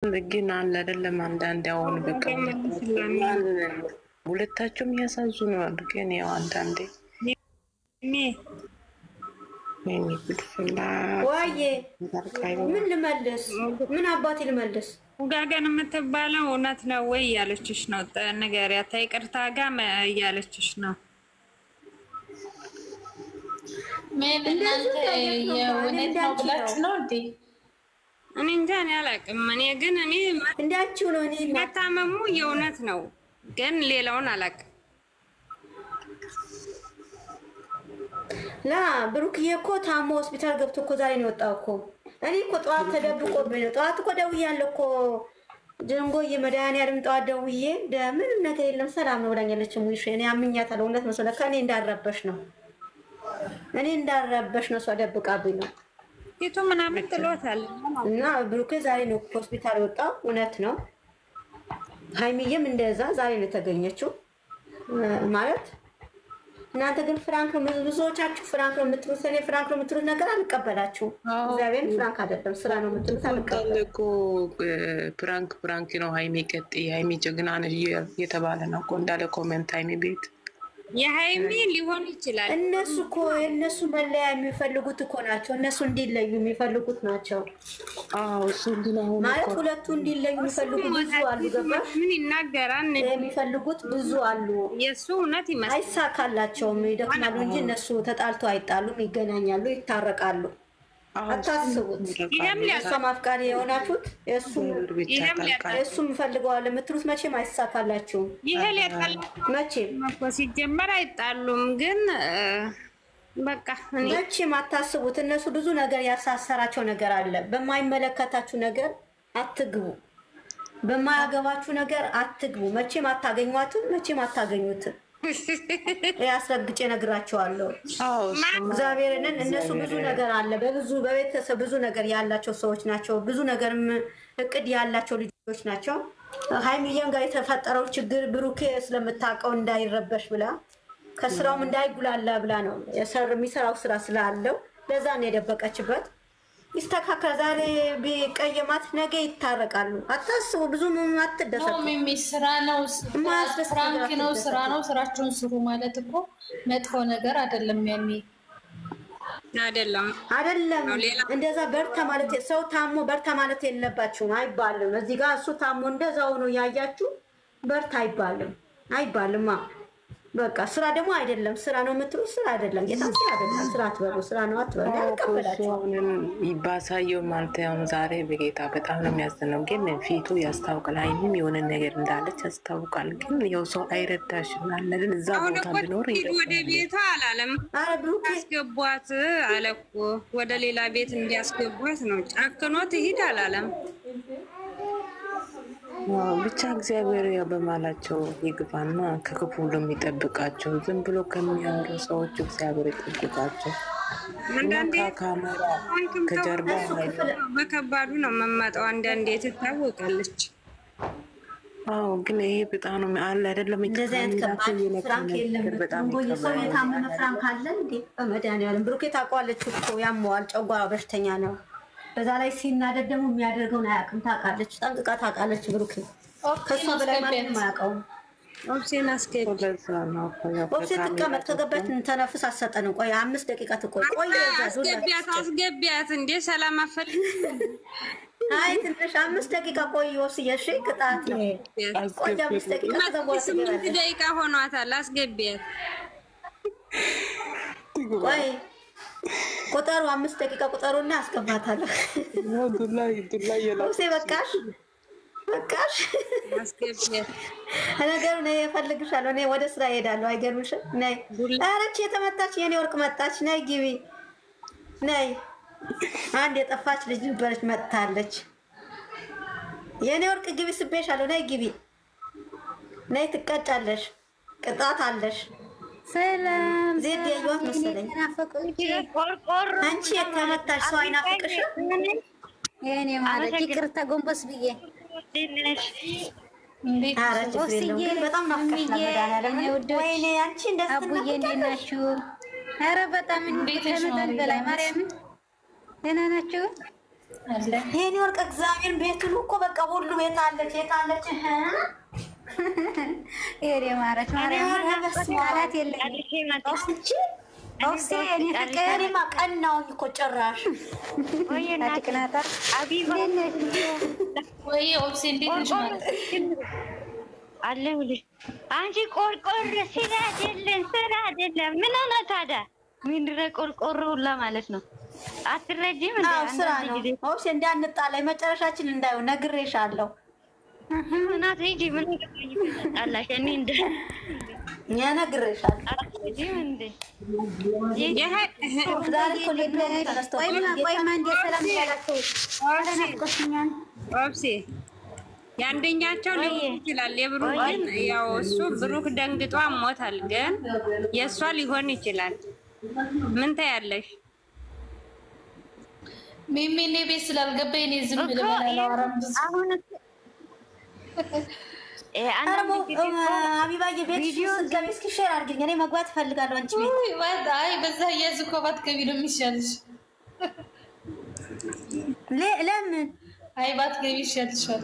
ግን አለ አይደለም አንዳንዴ አሁን በቃ ሁለታቸውም ያሳዝኑናል። ግን ያው አንዳንዴ ዋዬ ምን ልመልስ? ምን አባቴ ልመልስ? ውጋገን የምትባለው እውነት ነው ወይ እያለችሽ ነው። ንገሪያት። ይቅርታ ጋር እያለችሽ ነው። ምን እናንተ የእውነት ነው ብላችሁ ነው እንዴ? እኔ እንጃ እኔ አላውቅም። እኔ ግን እንዳችሁ ነው። እኔ መታመሙ የእውነት ነው፣ ግን ሌላውን አላውቅም። ላ ብሩክዬ እኮ ታሞ ሆስፒታል ገብቶ እኮ ዛሬ ነው የወጣው እኮ። እኔ እኮ ጠዋት ተደብቆብኝ ነው። ጠዋት እኮ ደውያለሁ እኮ ጀንጎዬ መድኃኒዓለም ጠዋት ደውዬ ምንም ነገር የለም ሰላም ነው ብላኛለች። ሙሽ እኔ አምኛታለሁ። እውነት መስሎኝ ከእኔ እንዳረበሽ ነው። እኔ እንዳረበሽ ነው። እሷ ደብቃብኝ ነው። ፊቱ ምናምን ጥሎታል እና ብሩክ ዛሬ ነው ሆስፒታል የወጣው። እውነት ነው። ሀይሚዬም እንደዛ ዛሬ ነው የተገኘችው ማለት እናንተ ግን ፍራንክ ብዙዎቻችሁ ፍራንክ ነው የምትሉት። እኔ ፍራንክ ነው የምትሉት ነገር አልቀበላችሁም። እግዚአብሔር ፍራንክ አይደለም ስራ ነው የምትሉት። አልቀበላችሁም። ፍራንክ ነው። ሀይሚ ቀጥይ፣ ሀይሚ ጀግና ነሽ እየተባለ ነው እኮ እንዳለ ኮሜንት ሀይሚ ቤት የሀይሚ ሊሆን ይችላል። እነሱ እኮ የእነሱ መለያ የሚፈልጉት እኮ ናቸው። እነሱ እንዲለዩ የሚፈልጉት ናቸው። እሱ ማለት ሁለቱ እንዲለዩ የሚፈልጉ ብዙ አሉ። ገባሽ? ምን ይናገራል? የሚፈልጉት ብዙ አሉ። የእሱ እውነት ይመስላል። አይሳካላቸውም። ይደክማሉ እንጂ እነሱ ተጣልቶ አይጣሉም። ይገናኛሉ፣ ይታረቃሉ። አታስቡት። እሷም አፍቃሪ የሆናችሁት እሱም ፈልገዋል የምትሉት መቼም አይሳካላችሁም። መቼም ሲጀመር አይጣሉም። ግን በቃ መቼም አታስቡት። እነሱ ብዙ ነገር ያሳሰራቸው ነገር አለ። በማይመለከታችሁ ነገር አትግቡ። በማያገባችሁ ነገር አትግቡ። መቼም አታገኟትም። መቼም አታገኙትም። ያስረግጬ ነግራቸዋለሁ። እግዚአብሔርን እነሱ ብዙ ነገር አለ። በቤተሰብ ብዙ ነገር ያላቸው ሰዎች ናቸው። ብዙ ነገር እቅድ ያላቸው ልጆች ናቸው። ሀይሚዬም ጋር የተፈጠረው ችግር ብሩኬ ስለምታውቀው እንዳይረበሽ ብላ ከስራውም እንዳይጉላላ ብላ ነው የሚሰራው ስራ ስላለው ለዛ ነው የደበቀችበት። ይስተካከል። ዛሬ ቢቀየማት ነገ ይታረቃሉ። አታስቡ። ብዙ አትደሰቱ። ስራ ነው፣ ፍራንክ ነው፣ ስራ ነው። ስራቸውን ስሩ ማለት እኮ መጥፎ ነገር አይደለም። አይደለም እንደዛ በርታ ማለት ሰው ታሞ በርታ ማለት የለባችሁም አይባልም። እዚህ ጋር እሱ ታሞ እንደዛው ነው ያያችሁ በርታ አይባልም። በቃ ስራ ደግሞ አይደለም። ስራ ነው የምትሉ ስራ አይደለም። ጌታ ስራ አይደለም። ስራ አትበሉ። ስራ ነው አትበሉ። ያልቀበላችሁ ባሳየው ማለት አሁን ዛሬ በጌታ በጣም ነው የሚያዝነው። ግን ፊቱ ያስታውቃል። አይንም የሆነ ነገር እንዳለች ያስታውቃል። ግን ያው ሰው አይረዳሽም አለን። እዛ ቦታ ቢኖር ወደ ቤቷ አላለም። አስገቧት አለ እኮ ወደ ሌላ ቤት እንዲያስገቧት ነው። ጨክኖ ትሂድ አላለም። ብቻ እግዚአብሔር ያው በማላቸው ይግባና ከክፉ ሁሉ የሚጠብቃቸው። ዝም ብሎ ከሚያወሩ ሰዎች እግዚአብሔር ይጠብቃቸው። ካሜራ ከጀርባ በከባዱ ነው መማጣው። አንዳንዴ ትታወቃለች። ግን ይሄ በጣም ነው አለ አይደለም። ፍራንክ የለም። ሰው የታመመ ፍራንክ አለ እንዴ? በመድኃኒዓለም ብሩኬ ታውቀዋለች እኮ ያመዋል። ጨጓራ በሽተኛ ነው። በዛ ላይ ሲናደድ ደግሞ የሚያደርገውን አያውቅም። ታውቃለች፣ ጠንቅቃ ታውቃለች። ብሩኬ ከሷ በላይ ማንም አያውቀውም። ኦብሴን ኦብሴ ትቀመጥ። ከገባች ተነፍስ አትሰጠንም። ቆይ 5 ደቂቃ ትቆይ። አስገቢያት እንዴ ሰላም አፈልግ። አይ ትንሽ 5 ደቂቃ ቆይ። ወስዬ እሺ፣ ቅጣት ነው። ቆይ 5 ደቂቃ ተዘዋወረ። 8 ደቂቃ ሆኗታል። አስገቢያት። ቆይ ቁጠሩ። 5 ደቂቃ ቁጠሩና አስገባታለሁ። ኦብሴ በቃሽ። ነገሩ ነይ እፈልግሻለሁ። እኔ ወደ ስራ እሄዳለሁ። አይገርምሽም? ነይ። አረች የተመታች የኔ ወርቅ መጣች። ነይ ግቢ። ነይ። አንድ የጠፋች ልጅ ነበረች መጥታለች። የኔ ወርቅ ግቢ ስቤሻለሁ። ነይ ግቢ። ነይ ትቀጫለሽ። ቅጣት አለሽ። ሰላም ዜድ ያዩት መሰለኝ። አንቺ የተመታሽ ሰው አይናፍቅሽም? የኔ ማለት ይቅርታ ጎንበስ ብዬ በጣም ናፍቀሽ ነበር። ወይኔ አንቺ አቡዬ እንዴት ናችሁ? ኧረ በጣም ከመጠን በላይ ማርያምን ደህና ናችሁ? የኔ ወርቅ እግዚአብሔር ቤቱን እኮ በቃ ሁሉ ቤት አለች የታለች የኔ ማረች ማለት የለኝም ኦፍሴ እኔ ፍቅር ማቀናው እኮ ጭራሽ ወይ እናትናታ አቢባ ወይ ኦፍሴ እንዴት ነሽ ማለት አለሁልሽ አንቺ ቆርቆር ስራ አይደለም ምን ሆነ ታዲያ ምንድነው ቆርቆሮ ሁላ ማለት ነው አትረጂም እንዴ አንተ ጊዜ ኦፍሴ እንዳንጣላይ መጨረሻችን እንዳይው ነግሬሻለሁ እናት ልጅ ምን ይጣላሽ እኔ እንደ ነግሬሻለሁ አትረጂም እንዴ ዛሬ ኮሌጅ ተነስተው ወይ ማን ሰላም ያላችሁ ኦፍሴ ያንደኛቸው ሊሆን ይችላል የብሩክ ግን ያው እሱ ብሩክ ደንግጦ አሞታል ግን የሷ ሊሆን ይችላል ምን ታያለሽ ሚሚኔ ቤት ስላልገባኝ እኔ ዝም ብለናል አወራም አሁን አቢባዬ ቤት ስትገቢ እስኪ ሼር አድርጊኝ እኔ መግባት እፈልጋለሁ አንቺ ቤት አይ በዛ የዝኮባት ገቢ ነው የሚሻልሽ ለምን አይ ባት ገቢ ይሻልሻል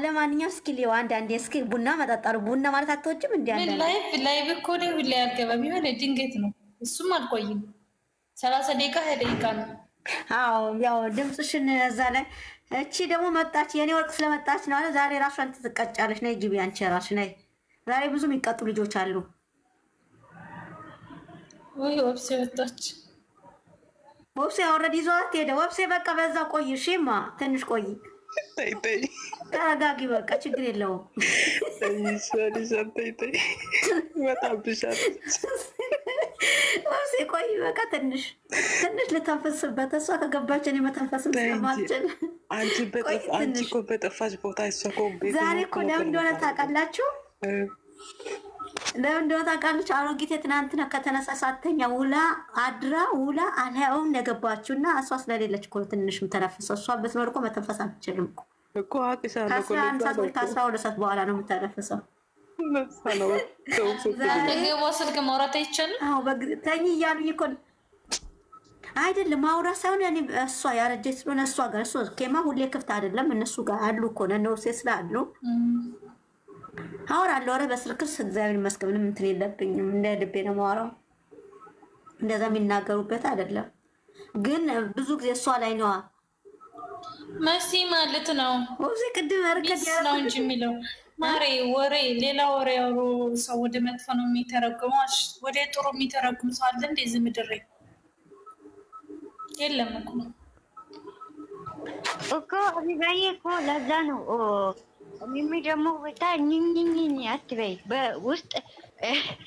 ለማንኛውም እስኪ ሊው አንዳንዴ እስኪ ቡና መጣጣሩ ቡና ማለት አትወጭም እንዴ አንዳንዴ ላይቭ እኮ ነው ሁሌ አልገባም ይሆነ ድንገት ነው እሱም አልቆይም 30 ደቂቃ 20 ደቂቃ ነው አዎ ያው ድምጽሽን እዛ ላይ እቺ ደግሞ መጣች የኔ ወርቅ ስለመጣች ነው አለ ዛሬ ራሷን ትቀጫለሽ ነይ ጂቢ አንቺ ራስሽ ነይ ዛሬ ብዙ የሚቀጡ ልጆች አሉ ወይ ወብሴ ወጣች ወብሴ ኦልሬዲ ይዟት ሄደ ወብሴ በቃ በዛ ቆይ እሺማ ትንሽ ቆይ ተይ ተረጋጊ በቃ ችግር የለውም ተይ በጣም ብሻት ወብሴ ቆይ በቃ ትንሽ ልተንፈስበት እሷ ከገባች እኔ መተንፈስ ስለማልችል አንቺ እኮ በጠፋች ቦታ እሷ እኮ ዛሬ እኮ ለምን እንደሆነ ታውቃላችሁ ለምን እንደሆነ ታውቃላችሁ አሮጊቴ ትናንትና ከተነሳ ሳተኛ ውላ አልያውም ነገባችሁና እሷ ስለሌለች እኮ ትንሽ የምተነፍሰው እሷ በትኖር እኮ መተንፈስ አትችልም እኮ አቅሻለሁ እኮ ከ12 ሰዓት በኋላ ነው የምተነፍሰው ገቦ ስልክ ማውራት አይቻልም አዎ ተኝ እያሉኝ እኮ አይደለም ማውራት ሳይሆን ያኔ እሷ ያረጀች ስለሆነ እሷ ጋር እሷ ከማ ሁሌ ክፍት አይደለም እነሱ ጋር አሉ እኮ ነው ስላሉ አወራለሁ ኧረ በስልክስ እግዚአብሔር ይመስገን ምንም እንትን የለብኝም እንደ ልቤ ነው የማወራው እንደዛ የሚናገሩበት አይደለም ግን ብዙ ጊዜ እሷ ላይ ነዋ መሲ ማለት ነው ወብሴ ቅድም አርከት ነው እንጂ የሚለው ማሬ ወሬ ሌላ ወሬ ያወሩ ሰው ወደ መጥፎ ነው የሚተረጉመው ወደ ጥሩ የሚተረጉም ሰው አለ እንደ ዝም ድሬ የለም እኮ አቢባዬ እኮ ለዛ ነው ሚሚ ደግሞ ወጣ ኝኝኝኝ አትበይ በውስጥ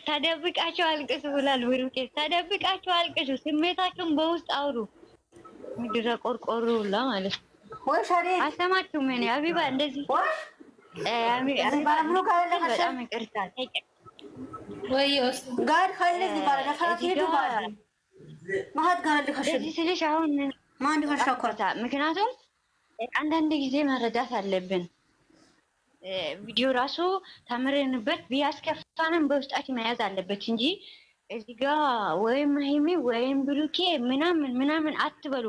ተደብቃችሁ አልቅሱ ብላል ብሩኬ ተደብቃችሁ አልቅሱ ስሜታችሁን በውስጥ አውሩ ምድረ ቆርቆሮ ሁላ ማለት ወይ ሻሬ አሰማችሁ ምን አቢባ እንደዚህ ባምሩ ጋር በጣም ይቅርታ ወይ ጋር ካለዚ ባለ ነፋት ሄዱ ባለ ማህት ጋር ልከሽ ስለሽ አሁን ማን ይወሻኳታ ምክንያቱም አንዳንድ ጊዜ መረዳት አለብን ቪዲዮ ራሱ ተምረንበት ቢያስከፋንም በውስጣችን መያዝ አለበት እንጂ እዚህ ጋር ወይም ሀይሚ ወይም ብሩኬ ምናምን አትበሉ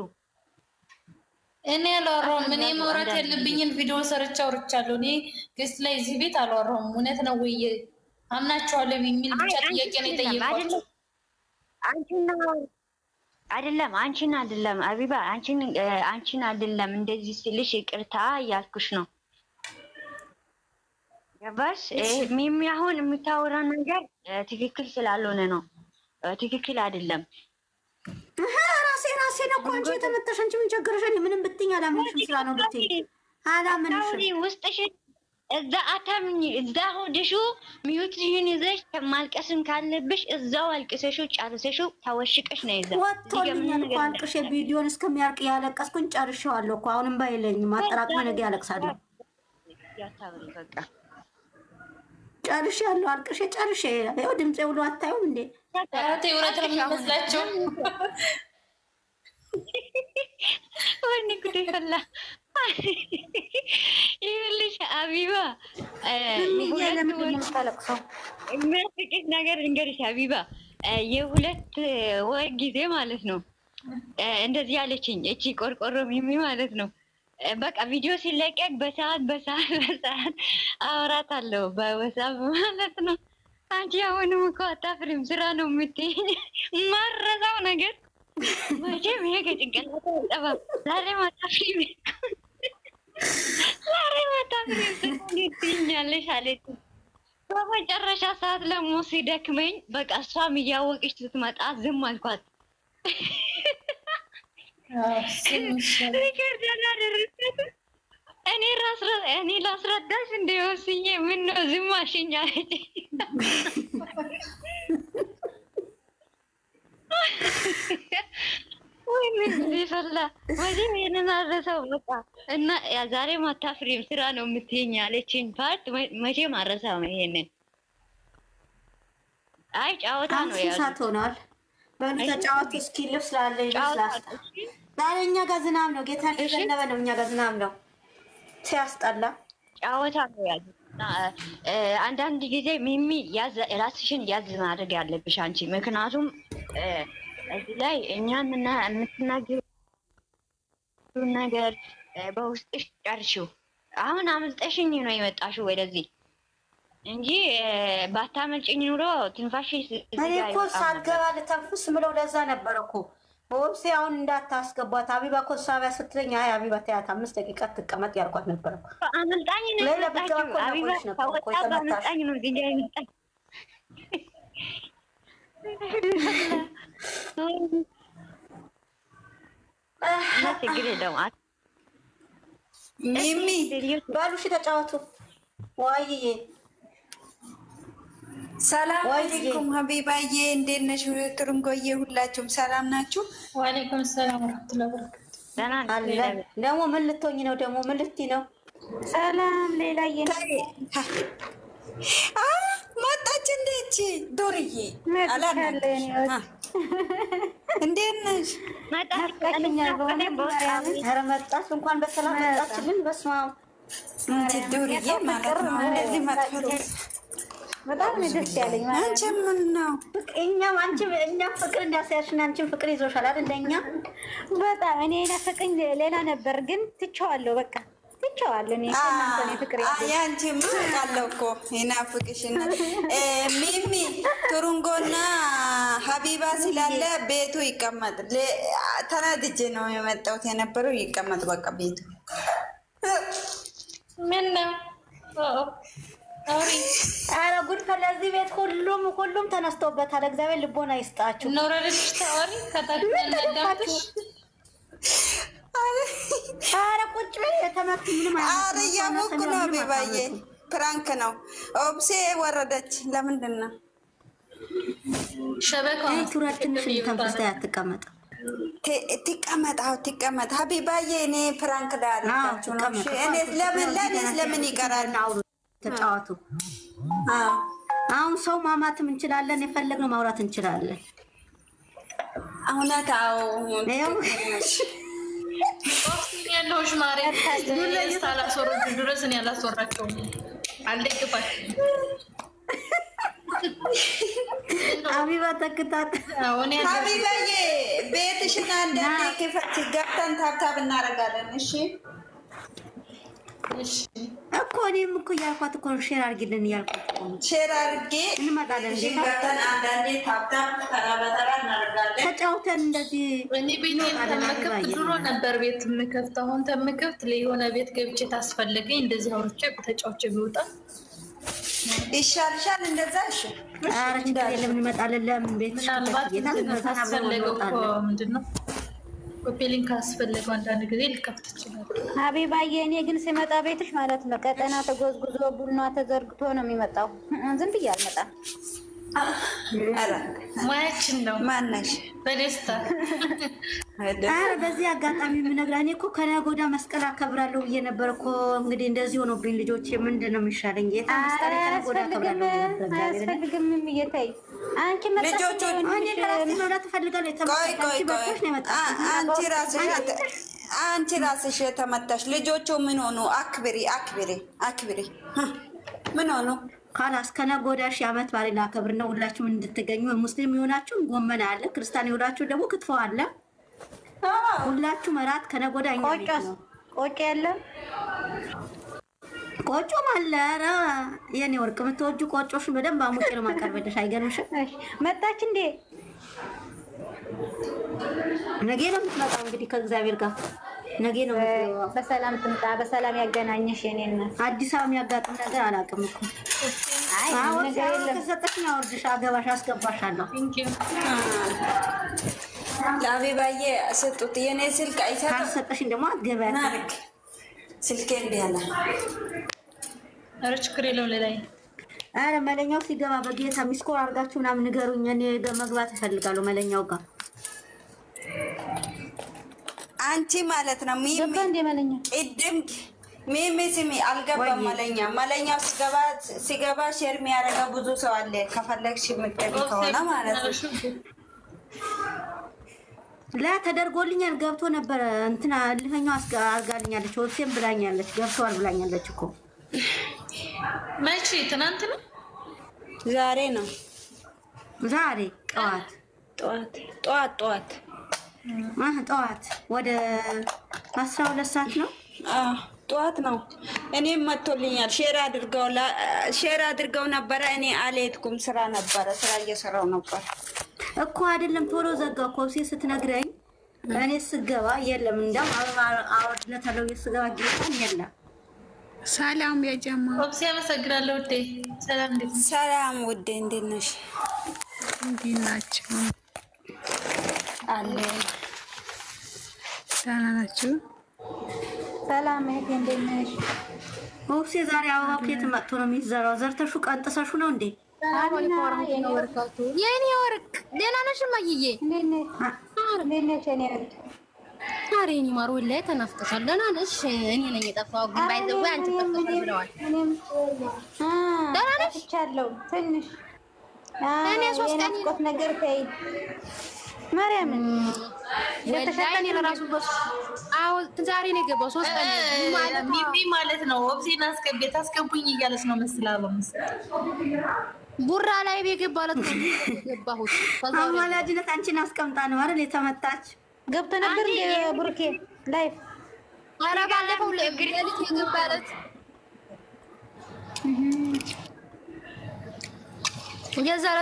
እኔ አላወራሁም እኔ ማውራት ያለብኝን ቪዲዮ ሰርቻ አውርቻለሁ እኔ ገስት ላይ እዚህ ቤት አላወራሁም እውነት ነው ወይ አምናቸዋለሁ የሚል ብቻ ጥያቄ ነው የጠየኳቸው አንቺን አይደለም አቢባ አንቺን አይደለም እንደዚህ ስልሽ ይቅርታ እያልኩሽ ነው ገባሽ ሚሚ አሁን የምታወራ ነገር ትክክል ስላልሆነ ነው ትክክል አይደለም ራሴ ነው ቆንጆ የተመጣሽ አንቺ ምን ቸገረሽ ምንም ብትኝ አላምንሽም ስራ ነው ብትይ አላምንሽም ውስጥሽ እዛ አታምኝ እዛ ሆድሹ ሚዩት ይዘሽ ማልቀስም ካለብሽ እዛው አልቅሰሽው ጨርሰሽው ተወሽቀሽ ነው ይዘ ወጥቶልኛል እኮ አልቅሽ ቪዲዮን እስከሚያልቅ ያለቀስኩኝ ጨርሼዋለሁ እኮ አሁንም ባይለኝም አጠራቅመ ነገ ያለቅሳለሁ ያታውሪ በቃ ጨርሼያለሁ ጨርሼ ያው ድምጼ ውሎ አታዩም እንዴ ታቴ ወራት ለምመስላችሁ ወንድ ጉዴ ፈላ ይኸውልሽ አቢባ የሚያስቅሽ ነገር ልንገርሽ አቢባ የሁለት ወር ጊዜ ማለት ነው እንደዚህ ያለችኝ እቺ ቆርቆሮ ሚሚ ማለት ነው። በቃ ቪዲዮ ሲለቀቅ በሰዓት አወራታለሁ በወሳብ ማለት ነው። አንቺ አሁንም እኮ አታፍሪም፣ ስራ ነው የምትይኝ። ማረሳው ነገር መቼም ይሄ ከጭንቅላት አይጠፋም። ዛሬ ማታፍሪም ትይኛለሽ አለች። በመጨረሻ ሰዓት ደግሞ ሲደክመኝ በቃ እሷም እያወቀች ስትመጣ ዝም አልኳት። ሪከርድ አላደረግኩትም። እኔ ላስረዳሽ እንደወስኜ ምን ነው ዝም አልሽኝ አለች። ወይ ምን ይፈላ ወዲህ ይሄንን አረሰው በቃ እና ዛሬ ማታፍሪም ስራ ነው የምትይኝ አለችኝ። ፓርት መቼም አረሳው ይሄንን። አይ ጫወታ ነው ያለው። ሳት ሆኗል። በሉ ተጫወቱ እስኪ። ልብስ ላለኝ ልብስ ዛሬ እኛ ጋር ዝናብ ነው። ጌታ ይዘነበ ነው። እኛ ጋር ዝናብ ነው። ሲያስጠላ ጫወታ ነው ያለው። አንዳንድ ጊዜ ሚሚ ራስሽን ያዝ ማድረግ ያለብሽ አንቺ። ምክንያቱም እዚህ ላይ እኛን የምትናገሩ ነገር በውስጥሽ ጨርሽው። አሁን አምልጠሽኝ ነው የመጣሽው ወደዚህ እንጂ ባታመልጭኝ ኑሮ ትንፋሽ እኔ እኮ ሳልገባ ልተንፍስ ምለው ለዛ ነበር እኮ ወብሴ አሁን እንዳታስገቧት አቢባ እኮ ሳቢያ ስትለኝ አይ አቢባ ተያት 5 ደቂቃ ትቀመጥ ያልኳት ነበር እኮ። አመልጣኝ ነው የመጣችው አቢባ ታወጣ አመልጣኝ ነው እንጂ አይመጣኝ። ሚሚ ባሉሽ ተጫወቱ። ዋይዬ ሰላም አለይኩም ሀቢባዬ፣ እንዴት ነሽ? ትርንጎዬ ሁላችሁም ሰላም ናችሁ? ወአለይኩም ሰላም ወራህመቱላሂ ወበረካቱ። ደግሞ ምን ልትሆኝ ነው? ደግሞ ምን ልትይ ነው? ሰላም ሌላዬ መጣች። እንዴት ዶርዬ አላናለሽ? እንዴት ነሽ? ኧረ መጣች። እንኳን በሰላም መጣችልን። በስመ አብ አንቺ ዶርዬ ማለት ነው እንደዚህ መጥፎ በጣም ደስ ያለኝ ማለት አንቺ ምን ነው እኛም ፍቅር እንዳሳያሽና አንቺም ፍቅር ይዞሻል አይደል? እንደኛ በጣም እኔ ናፈቀኝ ሌላ ነበር ግን ትቼዋለሁ። በቃ ትቼዋለሁ። እኔ ከእናንተ ነው ፍቅር ይዞ አንቺ ምን አለው እኮ ይናፍቅሽና ሚሚ ቱሩንጎና ሀቢባ ስላለ ቤቱ ይቀመጥ። ተናድጄ ነው የመጣሁት የነበረው። ይቀመጥ በቃ ቤቱ። ምን ነው ኧረ ጉድ ፈለዚህ ቤት ሁሉም ተነስተውበታል። እግዚአብሔር ልቦና ይስጣችሁ። ኖረልሽ ታወሪ ከተቀመጣችሁ ኧረ ቁጭ በይ የተመቱ ምንም ኧረ እያሞኩ ነው። አቤባዬ ፕራንክ ነው። ኦብሴ ወረደች። ለምንድን ነው ሸበካው ቱራችን ተንፍስታ ያትቀመጥ ትቀመጥ። ሀቢባዬ እኔ ፕራንክ ዳርካችሁ ነው። እኔ ለምን ይቀራል? ተጫወቱ። አሁን ሰው ማማትም እንችላለን። የፈለግነው ማውራት እንችላለን። እውነት? አዎ ያለውሽ ማርያም ታላሶሮች ድረስ እኔ አላስወራቸውም። አልደግፋችም። አቢባ ተክታት ሀቢባዬ ቤትሽን አንዳንዴ ክፈት ገብተን ታብታብ እናደርጋለን። እሺ እኮ እኔም እኮ እያልኳት እኮ ሼር አድርጊልን እያልኳት እኮ ሼር አድርጌ እንመጣለን። ገብተን አንዳንዴ ታብታብ ተራ በተራ እናደርጋለን። ተጫውተን እንደዚህ እኔ ቤቴን ተመከፍት ድሮ ነበር ቤት የምከፍት። አሁን ተመከፍት ለየሆነ ቤት ገብቼ ታስፈለገኝ እንደዚህ አውርቼ ተጫውቼ ቢወጣ ይሻልሻል። እንደዛ እሺ። ኧረ ችግር የለም እንመጣለን። ለምን ቤት ምናልባት ታስፈለገው እኮ ምንድን ነው ኮፒሊንግ ካስፈለገው አንዳንድ ጊዜ ሊከፍት ይችላል። ሀቢባዬ እኔ ግን ስመጣ ቤትሽ ማለት ነው ቀጠና ተጎዝጉዞ ቡና ተዘርግቶ ነው የሚመጣው። ዝም ብዬ አልመጣም። ሙያችን ነው። ማነሽ? በደስታ ኧረ በዚህ አጋጣሚ የምነግርህ እኔ እኮ ከነገ ወዲያ መስቀል አከብራለሁ ብዬ ነበር እኮ። እንግዲህ እንደዚህ ሆኖብኝ ልጆቼ ምንድን ነው የሚሻለኝ? ጌታ መስቀል ከነገ ወዲያ አከብራለሁ ብዬ ነበር። አያስፈልግም እየታይ አንቺ ልጆቹ እኔ ከራሴ መውላት እፈልጋለሁ። የተመጣጣች ነው የመጣችው። አንቺ ራስሽ የተመታሽ ልጆቹ ምን ሆኑ? አክብሪ። ምን ሆኑ? ካላስ ከነገ ወዲያ ሺህ ዓመት ባሌን አከብር ነው። ሁላችሁም እንድትገኙ ሙስሊም የሆናችሁ ጎመን አለ፣ ክርስቲያን የሆናችሁ ደግሞ ክትፎ አለ። ሁላችሁም እራት ከነገ ወዲያ እኛ ቤት ነው። ቆጮ የለም ቆጮም አለ። ኧረ የኔ ወርቅ የምትወጁ ቆጮሽን በደንብ አሙቄ ነው የማቀርብልሽ። አይገርምሽም? መጣች እንዴ? ነገ ነው የምትመጣው እንግዲህ ከእግዚአብሔር ጋር ነገ ነው የምትመጣው። በሰላም ትምጣ፣ በሰላም ያገናኘሽ የኔ እናት። አዲስ አበባ የሚያጋጥም ነገር አላውቅም እኮ። አሁን ከሰጠሽኝ አውርድሽ፣ አገባሽ፣ አስገባሻለሁ። ለአቤባዬ ሰጡት። የኔ ስልክ አይሰጥም። ካልሰጠሽኝ ደግሞ አትገበያት። ስልኬን ቢያለ ኧረ ችግር የለውም። ሌላዬ ኧረ መለኛው ሲገባ በጌታ ሚስኮር አድርጋችሁ ምናምን ንገሩኝ። እኔ መግባት እፈልጋለሁ መለኛው ጋር። አንቺ ማለት ነው ሚሚ ቅድም ሚሚ ስሚ አልገባም። መለኛው ሲገባ ሼር የሚያደርገው ብዙ ሰው አለ። ከፈለግሽ የምትገቢ ከሆነ ማለት ነው። ላ ተደርጎልኛል። ገብቶ ነበረ እንትና ልኸኛው አርጋልኛለች። ወሴም ብላኛለች። ገብቷል ብላኛለች እኮ። መቼ? ትናንት ነው? ዛሬ ነው። ዛሬ ጠዋት ወደ 12 ሰዓት ነው። ጠዋት ነው። እኔም መጥቶልኛል። ሼር አድርገው ነበረ። እኔ አልሄድኩም። ስራ እየሰራው ነበር እኮ። አይደለም ቶሎ ዘጋው እኮ ስትነግረኝ። እኔ ስገባ የለም። እንደው አወድለታለሁ ስገባ ጌታን የለም። ሰላም ያጀማ ኦብሲ አመሰግናለሁ ውዴ። ሰላም እንዴት ነሽ? ሰላም ውዴ፣ እንዴት ነሽ? እንዴት ናችሁ? አለ ደህና ናችሁ? ሰላም እህቴ እንዴት ነሽ? ኦብሲ ዛሬ አበባው ከየት መጥቶ ነው የሚዘራው? ዘርተሹ ቀንጥሰሹ ነው እንዴ? የኔ ወርቅ ደህና ነሽ ማይዬ? እንዴት ነሽ የኔ ወርቅ? ዛሬ እኔ ማር ወላሂ ተናፍቀሻል። ደህና ነሽ? እኔ ነኝ የጠፋው ግን ባይዘው አንቺ ጠፍተሻል ብለዋል። ደህና ነሽ? ቻለው ትንሽ እኔ ሶስት ቀን የናፍቆት ነገር ተይ ማርያምን ወላሂ ለራሱ አዎ ዛሬ ነው የገባው። ሶስት ቀን ሚሚ ማለት ነው። ኦብሲና አስገቡኝ እያለች ነው መስላለው ቡራ ላይ የገባለት ነው የገባሁት። አማላጅነት አንቺን አስቀምጣ ነው አይደል የተመታች? ገብቶ ነበር ብሩኬ ላይፍ። ኧረ ባለፈው ለግሬልት የገባለት የዛሬ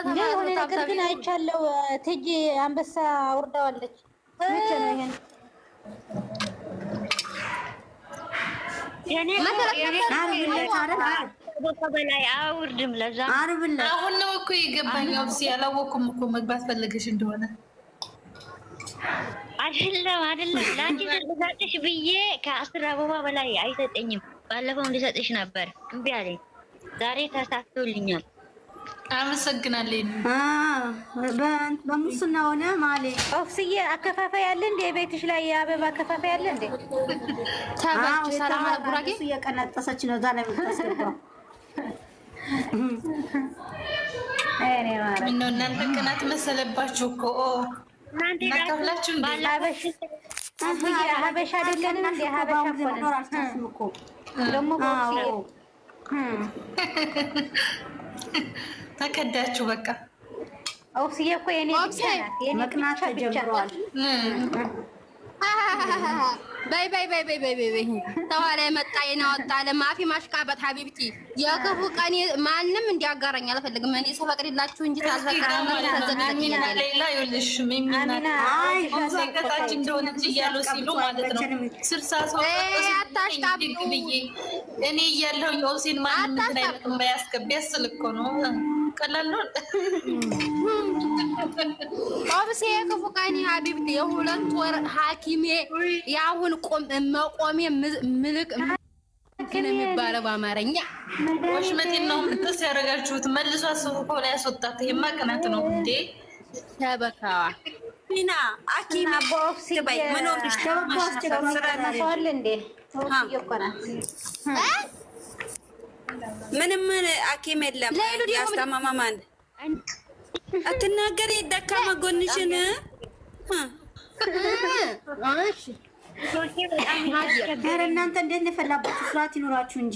ነገር ግን አይቻለው። ትጂ አንበሳ ወርዳዋለች። መቼ ነው ይሄን? በላይ አውርድም ለዛ አሁን ነው እኮ የገባኝ። ኦብሲ አላወኩም እኮ መግባት ፈለገሽ እንደሆነ አይደለም ለአንቺ ሰጥሽ ብዬ ከ10 አበባ በላይ አይሰጠኝም። ባለፈው እንድሰጥሽ ነበር እምቢ አለኝ። ዛሬ ተሳክቶልኛል። አመሰግናለሁ። በሙስና ሆነ ማለት ኦፍስዬ አከፋፋይ አለ እንዴ? ቤትሽ ላይ የአበባ አከፋፋይ አለ እንዴ? ታባጭ ሰላም ጉራጌ እየቀነጠሰች ነው ዛሬ የምታስገባው። እኔ ማለት ምነው እናንተ ቅናት መሰለባችሁ እኮ እናንተ ናካፍላችሁ እንዴ? ሀበሻ አይደለንም እንዴ? ሀበሻ እኮ ደግሞ ኦፍስዬ ተከዳችሁ በቃ። ኦብሲዬ እኮ የኔ ብቻ ናት። የኔ መቅናት ተጀምሯል። በይ ተዋላ መጣ የናወጣ ለማፊ ማሽቃበት ሀቢብቲ የክፉ ቀን ማንም እንዲያጋራኝ አልፈልግም። እኔ ሰፈቅድላችሁ እንጂ ታልፈቀራማ ሚና ሌላ ይኸውልሽ ሚሚና ሰቀታችን እንደሆነች እያሉ ሲሉ ማለት ነው 60 ሰው አታሽቃብጡ ብዬ እኔ እያለሁ የኦብሲን ማንም እንዳይመጣ ያስገብ ያስል እኮ ነው። ቀላል ነው። ኦብሲ የክፉ ቀን ሀቢብቲ የሁለት ወር ሐኪሜ ያሁን መቆሜ ምልክ ግን የሚባለው በአማርኛ ወሽመቴን ነው ምጥስ ያደረጋችሁት። መልሶ አስቡ እኮ ላይ ያስወጣት። ይሄማ ቅናት ነው እንዴ? ተበካዋ ሚና አኪማ ቦክስ በይ ምን ሆነሽ ተባባል እንዴ? ኦብሲዬ እኮ ናት። ምንም አኪም የለም። ያስተማማማን አትናገሪ። ደካማ ጎንሽን እሺ ኧረ እናንተ እንዴት ነው የፈላባችሁ? ስርዓት ይኖራችሁ እንጂ